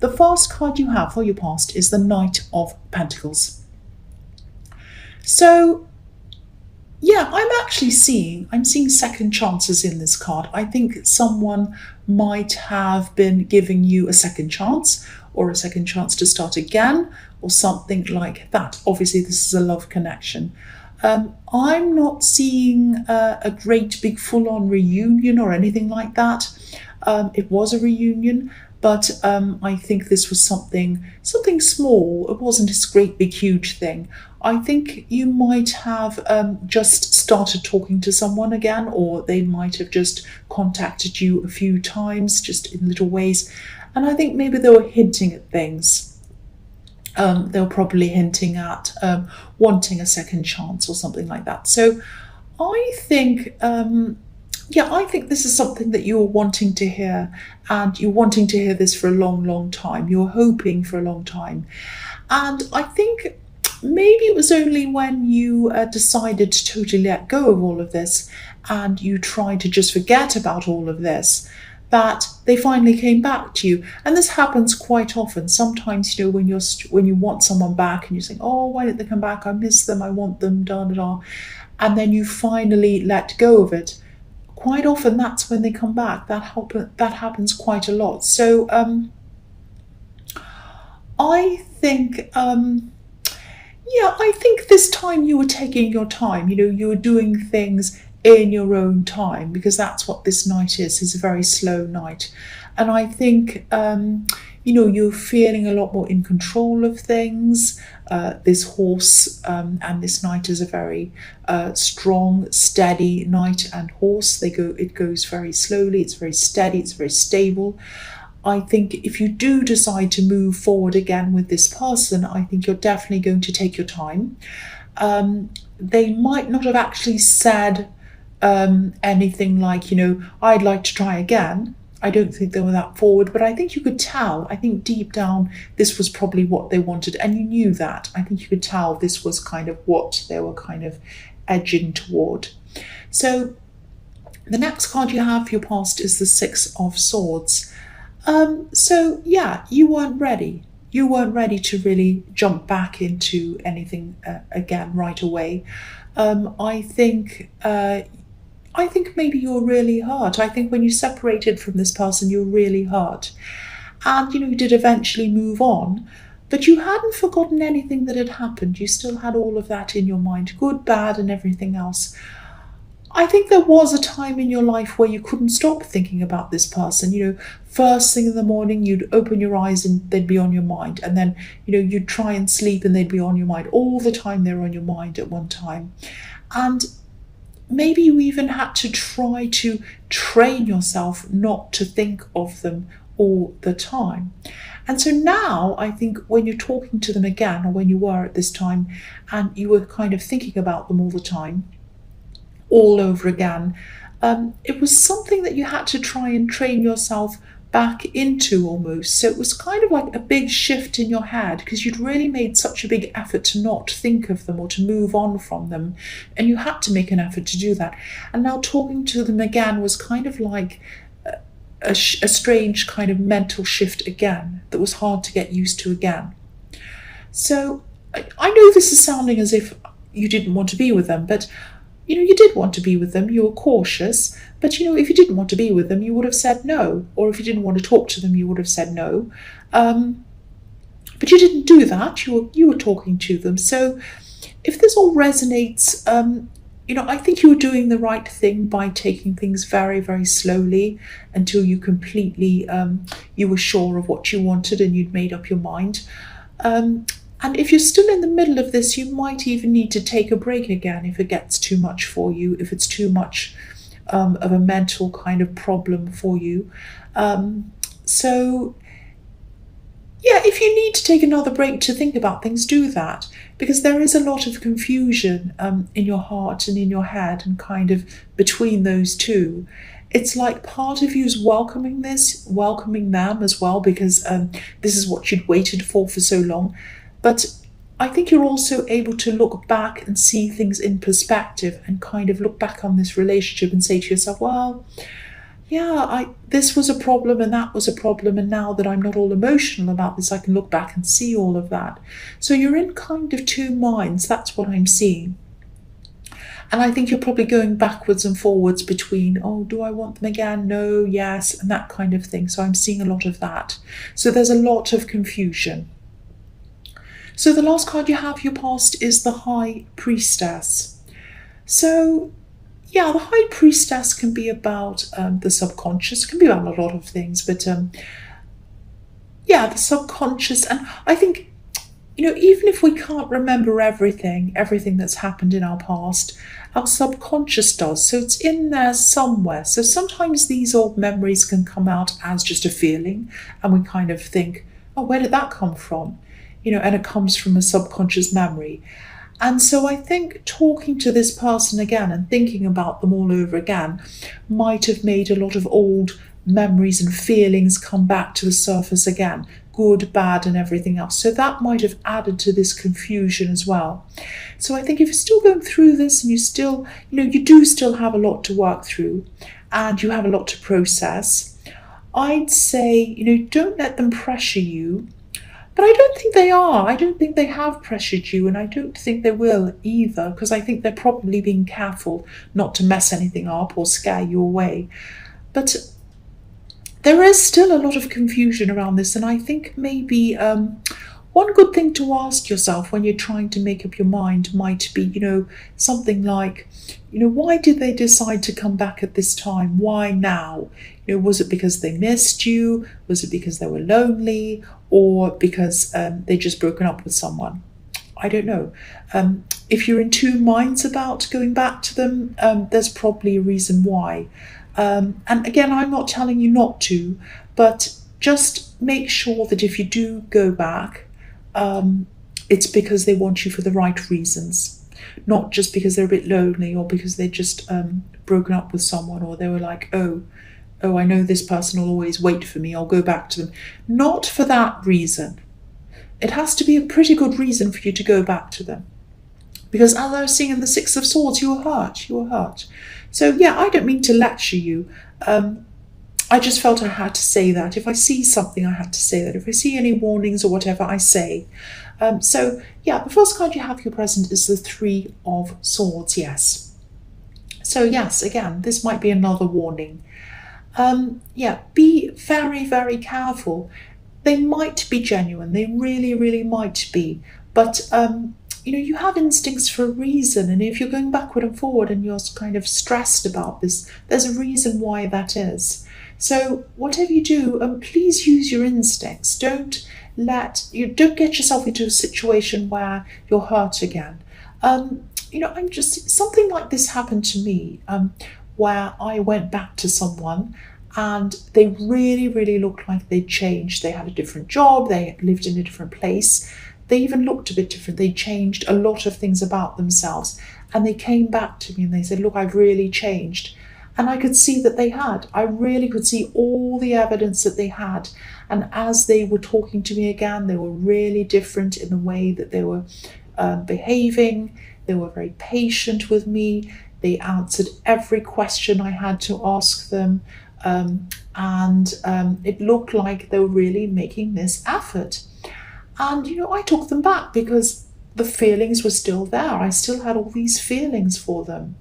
the first card you have for your past is the Knight of Pentacles. So yeah, I'm seeing second chances in this card. I think someone might have been giving you a second chance, or a second chance to start again, or something like that. Obviously, this is a love connection. I'm not seeing a great big full-on reunion or anything like that. It was a reunion, but I think this was something small. It wasn't this great big huge thing. I think you might have just started talking to someone again, or they might have just contacted you a few times, just in little ways. And I think maybe they were hinting at things. They were probably hinting at wanting a second chance or something like that. So I think, I think this is something that you're wanting to hear, and you're wanting to hear this for a long, long time. You're hoping for a long time. And I think maybe it was only when you decided to totally let go of all of this, and you tried to just forget about all of this, that they finally came back to you. And this happens quite often. Sometimes, when you want someone back and you're saying, oh, why didn't they come back? I miss them, I want them, da. And then you finally let go of it. Quite often that's when they come back. That happens quite a lot. So I think I think this time you were taking your time. You were doing things in your own time, because that's what this night is. It's a very slow night. And I think, you're feeling a lot more in control of things. This horse and this knight is a very strong, steady knight and horse. It goes very slowly. It's very steady. It's very stable. I think if you do decide to move forward again with this person, I think you're definitely going to take your time. They might not have actually said anything like, I'd like to try again. I don't think they were that forward, but I think you could tell. I think deep down, this was probably what they wanted, and you knew that. I think you could tell this was kind of what they were kind of edging toward. So the next card you have for your past is the Six of Swords. So yeah, you weren't ready. You weren't ready to really jump back into anything again right away. I think maybe you're really hurt. I think when you separated from this person, you're really hurt. And, you did eventually move on, but you hadn't forgotten anything that had happened. You still had all of that in your mind, good, bad, and everything else. I think there was a time in your life where you couldn't stop thinking about this person. First thing in the morning, you'd open your eyes and they'd be on your mind. And then, you'd try and sleep and they'd be on your mind. All the time they were on your mind at one time. And maybe you even had to try to train yourself not to think of them all the time. And so now I think when you're talking to them again, or when you were at this time, and you were kind of thinking about them all the time, all over again, it was something that you had to try and train yourself back into almost. So it was kind of like a big shift in your head, because you'd really made such a big effort to not think of them or to move on from them, and you had to make an effort to do that. And now talking to them again was kind of like a strange kind of mental shift again that was hard to get used to again. So I know this is sounding as if you didn't want to be with them, but you did want to be with them. You were cautious, but if you didn't want to be with them, you would have said no. Or if you didn't want to talk to them, you would have said no. But you didn't do that. You were talking to them. So if this all resonates, I think you were doing the right thing by taking things very, very slowly until you completely, you were sure of what you wanted and you'd made up your mind. And if you're still in the middle of this, you might even need to take a break again if it gets too much for you, if it's too much of a mental kind of problem for you. So, yeah, if you need to take another break to think about things, do that, because there is a lot of confusion in your heart and in your head, and kind of between those two. It's like part of you is welcoming them as well, because this is what you'd waited for so long. But I think you're also able to look back and see things in perspective, and kind of look back on this relationship and say to yourself, well, yeah, this was a problem and that was a problem, and now that I'm not all emotional about this, I can look back and see all of that. So you're in kind of two minds. That's what I'm seeing. And I think you're probably going backwards and forwards between, oh, do I want them again? No, yes, and that kind of thing. So I'm seeing a lot of that. So there's a lot of confusion. So the last card you have, your past, is the High Priestess. So yeah, the High Priestess can be about the subconscious, can be about a lot of things, but yeah, the subconscious. And I think, even if we can't remember everything that's happened in our past, our subconscious does. So it's in there somewhere. So sometimes these old memories can come out as just a feeling, and we kind of think, oh, where did that come from? And it comes from a subconscious memory. And so I think talking to this person again and thinking about them all over again might have made a lot of old memories and feelings come back to the surface again, good, bad, and everything else. So that might have added to this confusion as well. So I think if you're still going through this and you do still have a lot to work through and you have a lot to process, I'd say, don't let them pressure you. But I don't think they are. I don't think they have pressured you, and I don't think they will either, because I think they're probably being careful not to mess anything up or scare you away. But there is still a lot of confusion around this, and I think maybe one good thing to ask yourself when you're trying to make up your mind might be, something like, why did they decide to come back at this time? Why now? Was it because they missed you? Was it because they were lonely? Or because they just broken up with someone? I don't know. If you're in two minds about going back to them, there's probably a reason why. And again, I'm not telling you not to, but just make sure that if you do go back, it's because they want you for the right reasons, not just because they're a bit lonely or because they just broken up with someone, or they were like, oh, I know this person will always wait for me, I'll go back to them. Not for that reason. It has to be a pretty good reason for you to go back to them. Because as I was seeing in the Six of Swords, you were hurt. So yeah, I don't mean to lecture you. I just felt I had to say that. If I see something, I had to say that. If I see any warnings or whatever, I say. So yeah, the first card you have your present is the Three of Swords, yes. So yes, again, this might be another warning. Be very, very careful. They might be genuine. They really, really might be. But, you have instincts for a reason. And if you're going backward and forward and you're kind of stressed about this, there's a reason why that is. So whatever you do, please use your instincts. Don't get yourself into a situation where you're hurt again. Something like this happened to me, where I went back to someone and they really, really looked like they'd changed. They had a different job, they lived in a different place, they even looked a bit different. They changed a lot of things about themselves. And they came back to me and they said, look, I've really changed. And I could see that they had. I really could see all the evidence that they had. And as they were talking to me again, they were really different in the way that they were behaving. They were very patient with me. They answered every question I had to ask them. It looked like they were really making this effort. And, I took them back because the feelings were still there. I still had all these feelings for them.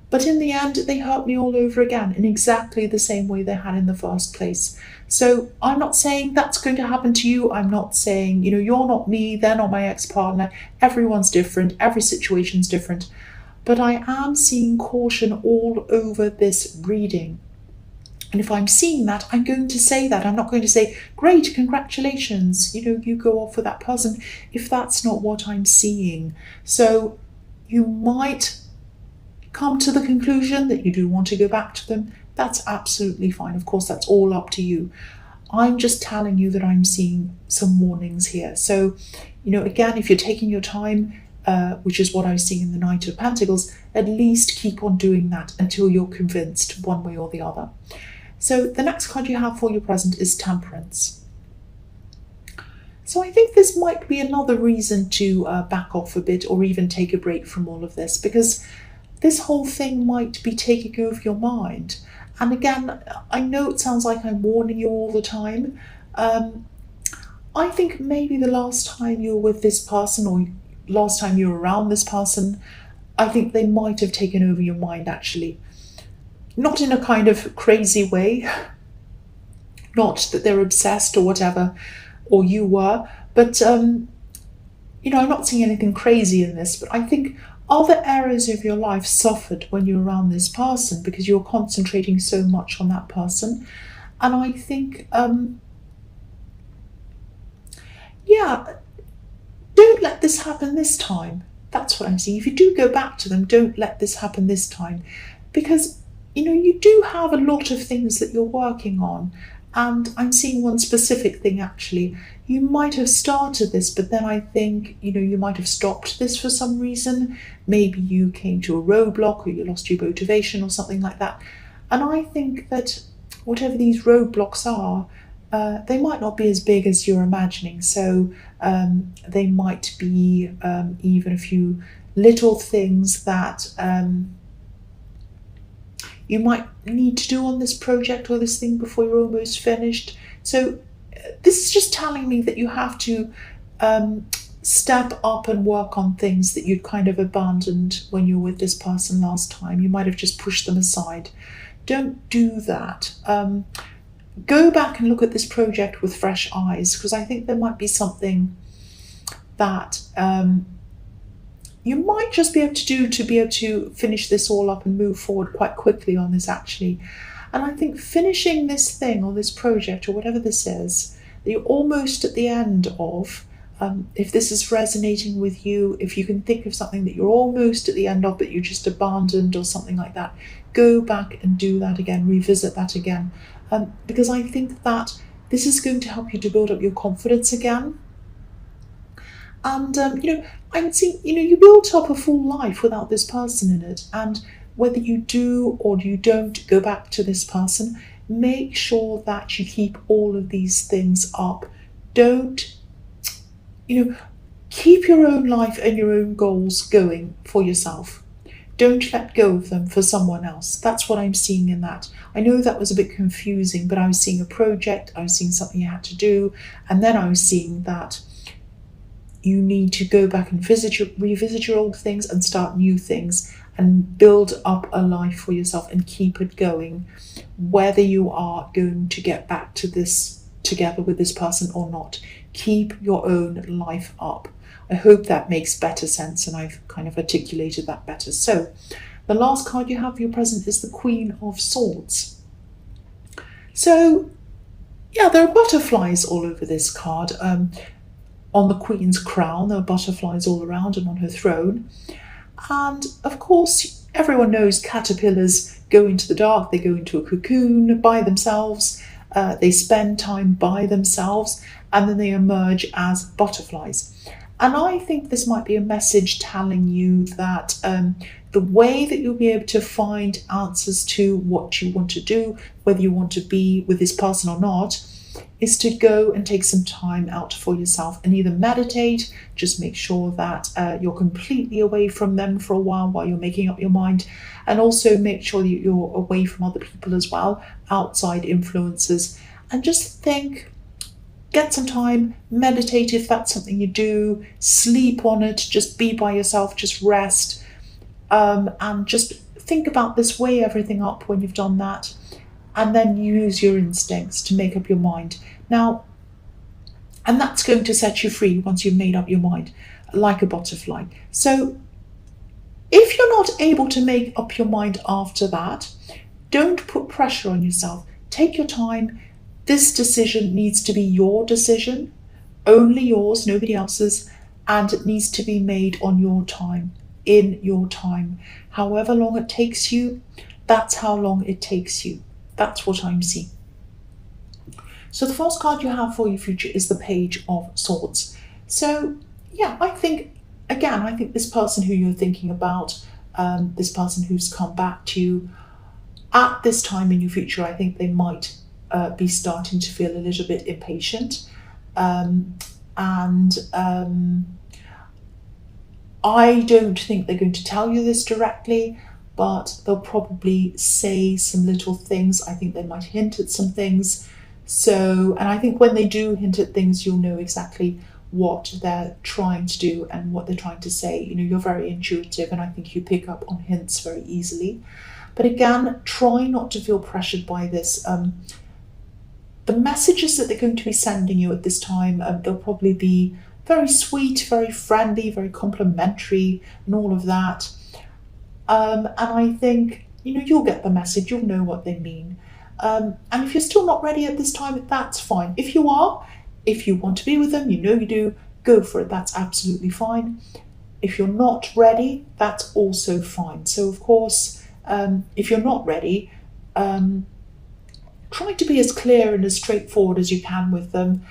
But in the end, they hurt me all over again in exactly the same way they had in the first place. So I'm not saying that's going to happen to you. I'm not saying, you're not me, they're not my ex-partner. Everyone's different. Every situation's different. But I am seeing caution all over this reading. And if I'm seeing that, I'm going to say that. I'm not going to say, great, congratulations, you go off with that person, if that's not what I'm seeing. So you might come to the conclusion that you do want to go back to them. That's absolutely fine. Of course, that's all up to you. I'm just telling you that I'm seeing some warnings here. So, again, if you're taking your time, which is what I see in the Knight of Pentacles, at least keep on doing that until you're convinced one way or the other. So the next card you have for your present is Temperance. So I think this might be another reason to back off a bit or even take a break from all of this, because this whole thing might be taking over your mind. And again, I know it sounds like I'm warning you all the time. Um, I think maybe the last time you were with this person, or last time you were around this person, I think they might have taken over your mind actually. Not in a kind of crazy way, not that they're obsessed or whatever, or you were, but I'm not seeing anything crazy in this, but I think other areas of your life suffered when you're around this person because you're concentrating so much on that person. And I think, yeah, don't let this happen this time. That's what I'm seeing. If you do go back to them, don't let this happen this time. Because, you do have a lot of things that you're working on. And I'm seeing one specific thing actually. You might have started this, but then I think, you might have stopped this for some reason. Maybe you came to a roadblock or you lost your motivation or something like that. And I think that whatever these roadblocks are, they might not be as big as you're imagining. So they might be even a few little things that you might need to do on this project or this thing before you're almost finished. So this is just telling me that you have to step up and work on things that you'd kind of abandoned when you were with this person last time. You might have just pushed them aside. Don't do that. Go back and look at this project with fresh eyes, because I think there might be something that you might just be able to do to be able to finish this all up and move forward quite quickly on this actually. And I think finishing this thing or this project or whatever this is that you're almost at the end of, if this is resonating with you, if you can think of something that you're almost at the end of but you just abandoned or something like that, go back and do that again, revisit that again. Because I think that this is going to help you to build up your confidence again. And, I'm seeing, you built up a full life without this person in it. And whether you do or you don't go back to this person, make sure that you keep all of these things up. Don't, keep your own life and your own goals going for yourself. Don't let go of them for someone else. That's what I'm seeing in that. I know that was a bit confusing, but I was seeing a project, I was seeing something you had to do, and then I was seeing that you need to go back and revisit your old things and start new things and build up a life for yourself and keep it going, whether you are going to get back to this together with this person or not. Keep your own life up. I hope that makes better sense and I've kind of articulated that better. So the last card you have for your present is the Queen of Swords. So yeah, there are butterflies all over this card. On the Queen's crown, there are butterflies all around and on her throne. And of course, everyone knows caterpillars go into the dark, they go into a cocoon by themselves, they spend time by themselves, and then they emerge as butterflies. And I think this might be a message telling you that the way that you'll be able to find answers to what you want to do, whether you want to be with this person or not, is to go and take some time out for yourself and either meditate, just make sure that you're completely away from them for a while you're making up your mind, and also make sure that you're away from other people as well, outside influences, and just think, get some time, meditate if that's something you do, sleep on it, just be by yourself, just rest, and just think about this, weigh everything up when you've done that, and then use your instincts to make up your mind. Now, and that's going to set you free once you've made up your mind, like a butterfly. So if you're not able to make up your mind after that, don't put pressure on yourself. Take your time. This decision needs to be your decision, only yours, nobody else's, and it needs to be made on your time, in your time. However long it takes you, that's how long it takes you. That's what I'm seeing. So the first card you have for your future is the Page of Swords. So yeah, I think this person who you're thinking about, this person who's come back to you at this time in your future, I think they might be starting to feel a little bit impatient. I don't think they're going to tell you this directly. but they'll probably say some little things. I think they might hint at some things. So, and I think when they do hint at things, you'll know exactly what they're trying to do and what they're trying to say. You know, you're very intuitive, and I think you pick up on hints very easily. But again, try not to feel pressured by this. The messages that they're going to be sending you at this time, they'll probably be very sweet, very friendly, very complimentary, and all of that. And I think, you know, you'll get the message, you'll know what they mean. And if you're still not ready at this time, that's fine. If you are, if you want to be with them, you know you do, go for it. That's absolutely fine. If you're not ready, that's also fine. So, of course, if you're not ready, try to be as clear and as straightforward as you can with them.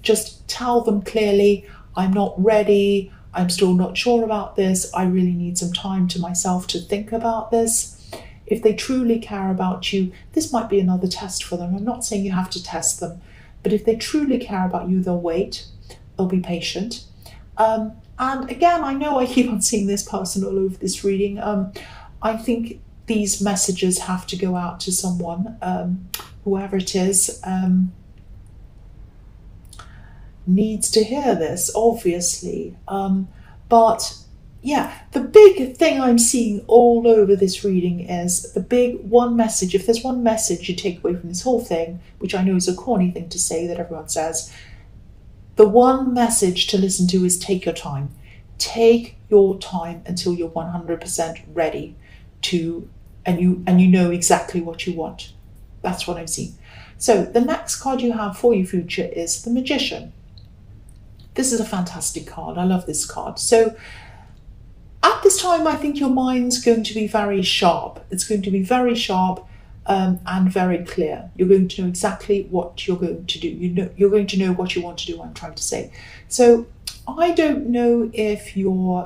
Just tell them clearly, I'm not ready, I'm still not sure about this, I really need some time to myself to think about this. If they truly care about you, this might be another test for them. I'm not saying you have to test them, but if they truly care about you, they'll wait, they'll be patient. And again, I know I keep on seeing this person all over this reading. I think these messages have to go out to someone, whoever it is, needs to hear this, obviously. But yeah, the big thing I'm seeing all over this reading is the big one message. If there's one message you take away from this whole thing, which I know is a corny thing to say that everyone says, the one message to listen to is take your time. Take your time until you're 100% ready to, and you know exactly what you want. That's what I'm seeing. So the next card you have for your future is the Magician. This is a fantastic card. I love this card. So at this time, I think your mind's going to be very sharp. It's going to be very sharp and very clear. You're going to know exactly what you're going to do. You're going to know what you want to do, I'm trying to say. So I don't know if you're,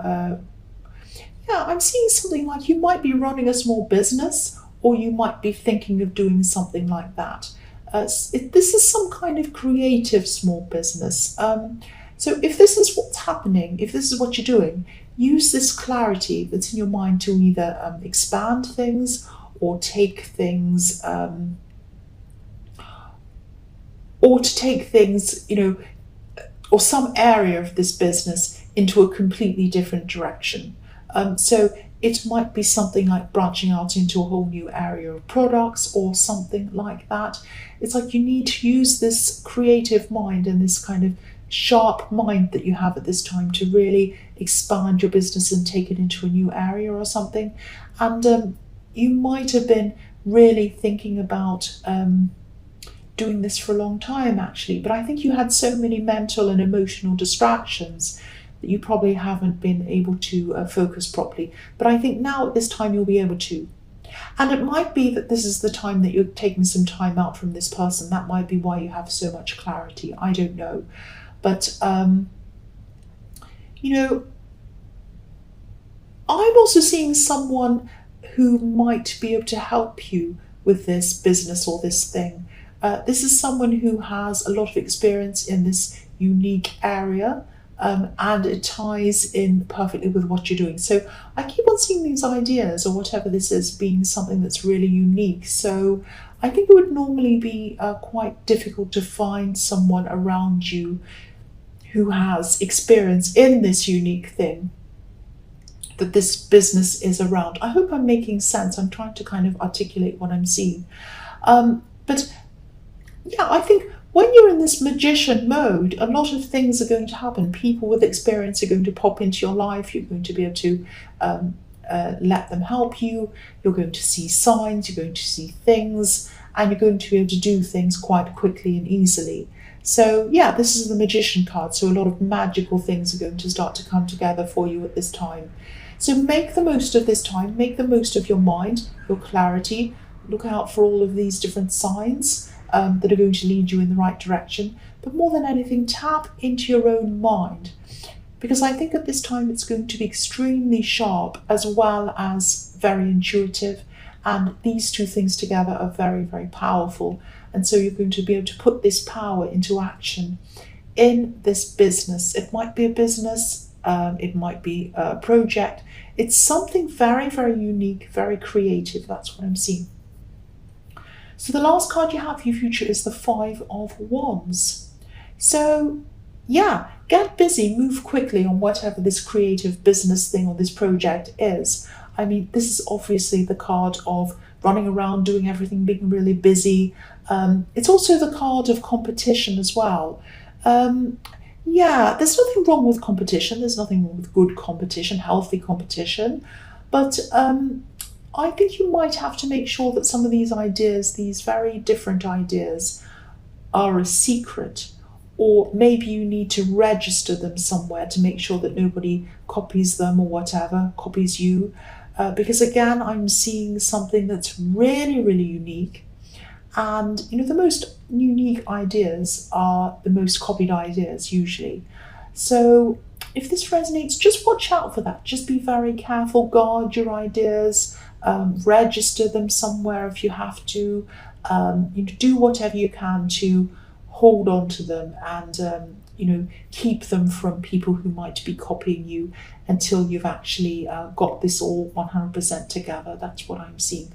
I'm seeing something like you might be running a small business, or you might be thinking of doing something like that. This is some kind of creative small business. So if this is what's happening, if this is what you're doing, use this clarity that's in your mind to either expand things or take things, you know, or some area of this business into a completely different direction. So it might be something like branching out into a whole new area of products or something like that. It's like you need to use this creative mind and this kind of sharp mind that you have at this time to really expand your business and take it into a new area or something. And you might have been really thinking about doing this for a long time, actually, but I think you had so many mental and emotional distractions that you probably haven't been able to focus properly. But I think now at this time you'll be able to. And it might be that this is the time that you're taking some time out from this person. That might be why you have so much clarity. I don't know. But, you know, I'm also seeing someone who might be able to help you with this business or this thing. This is someone who has a lot of experience in this unique area, and it ties in perfectly with what you're doing. So I keep on seeing these ideas or whatever this is being something that's really unique. So I think it would normally be quite difficult to find someone around you who has experience in this unique thing that this business is around. I hope I'm making sense. I'm trying to kind of articulate what I'm seeing. But yeah, I think when you're in this magician mode, a lot of things are going to happen. People with experience are going to pop into your life. You're going to be able to let them help you. You're going to see signs, you're going to see things, and you're going to be able to do things quite quickly and easily. So yeah, this is the Magician card. So a lot of magical things are going to start to come together for you at this time. So make the most of this time. Make the most of your mind, your clarity. Look out for all of these different signs that are going to lead you in the right direction. But more than anything, tap into your own mind. Because I think at this time it's going to be extremely sharp as well as very intuitive. And these two things together are very, very powerful. And so you're going to be able to put this power into action in this business. It might be a business It might be a project. It's something very, very unique, very creative. That's what I'm seeing. So the last card you have for your future is the Five of Wands. So yeah, get busy, move quickly on whatever this creative business thing or this project is. I mean, this is obviously the card of running around, doing everything, being really busy. It's also the card of competition as well. Yeah, there's nothing wrong with competition. There's nothing wrong with good competition, healthy competition. But I think you might have to make sure that some of these ideas, these very different ideas, are a secret, or maybe you need to register them somewhere to make sure that nobody copies them or whatever, copies you. Because again, I'm seeing something that's really, really unique. And the most unique ideas are the most copied ideas usually. So if this resonates, just watch out for that. Just be very careful, guard your ideas, register them somewhere if you have to. Do whatever you can to hold on to them and keep them from people who might be copying you until you've actually got this all 100% together. That's what I'm seeing.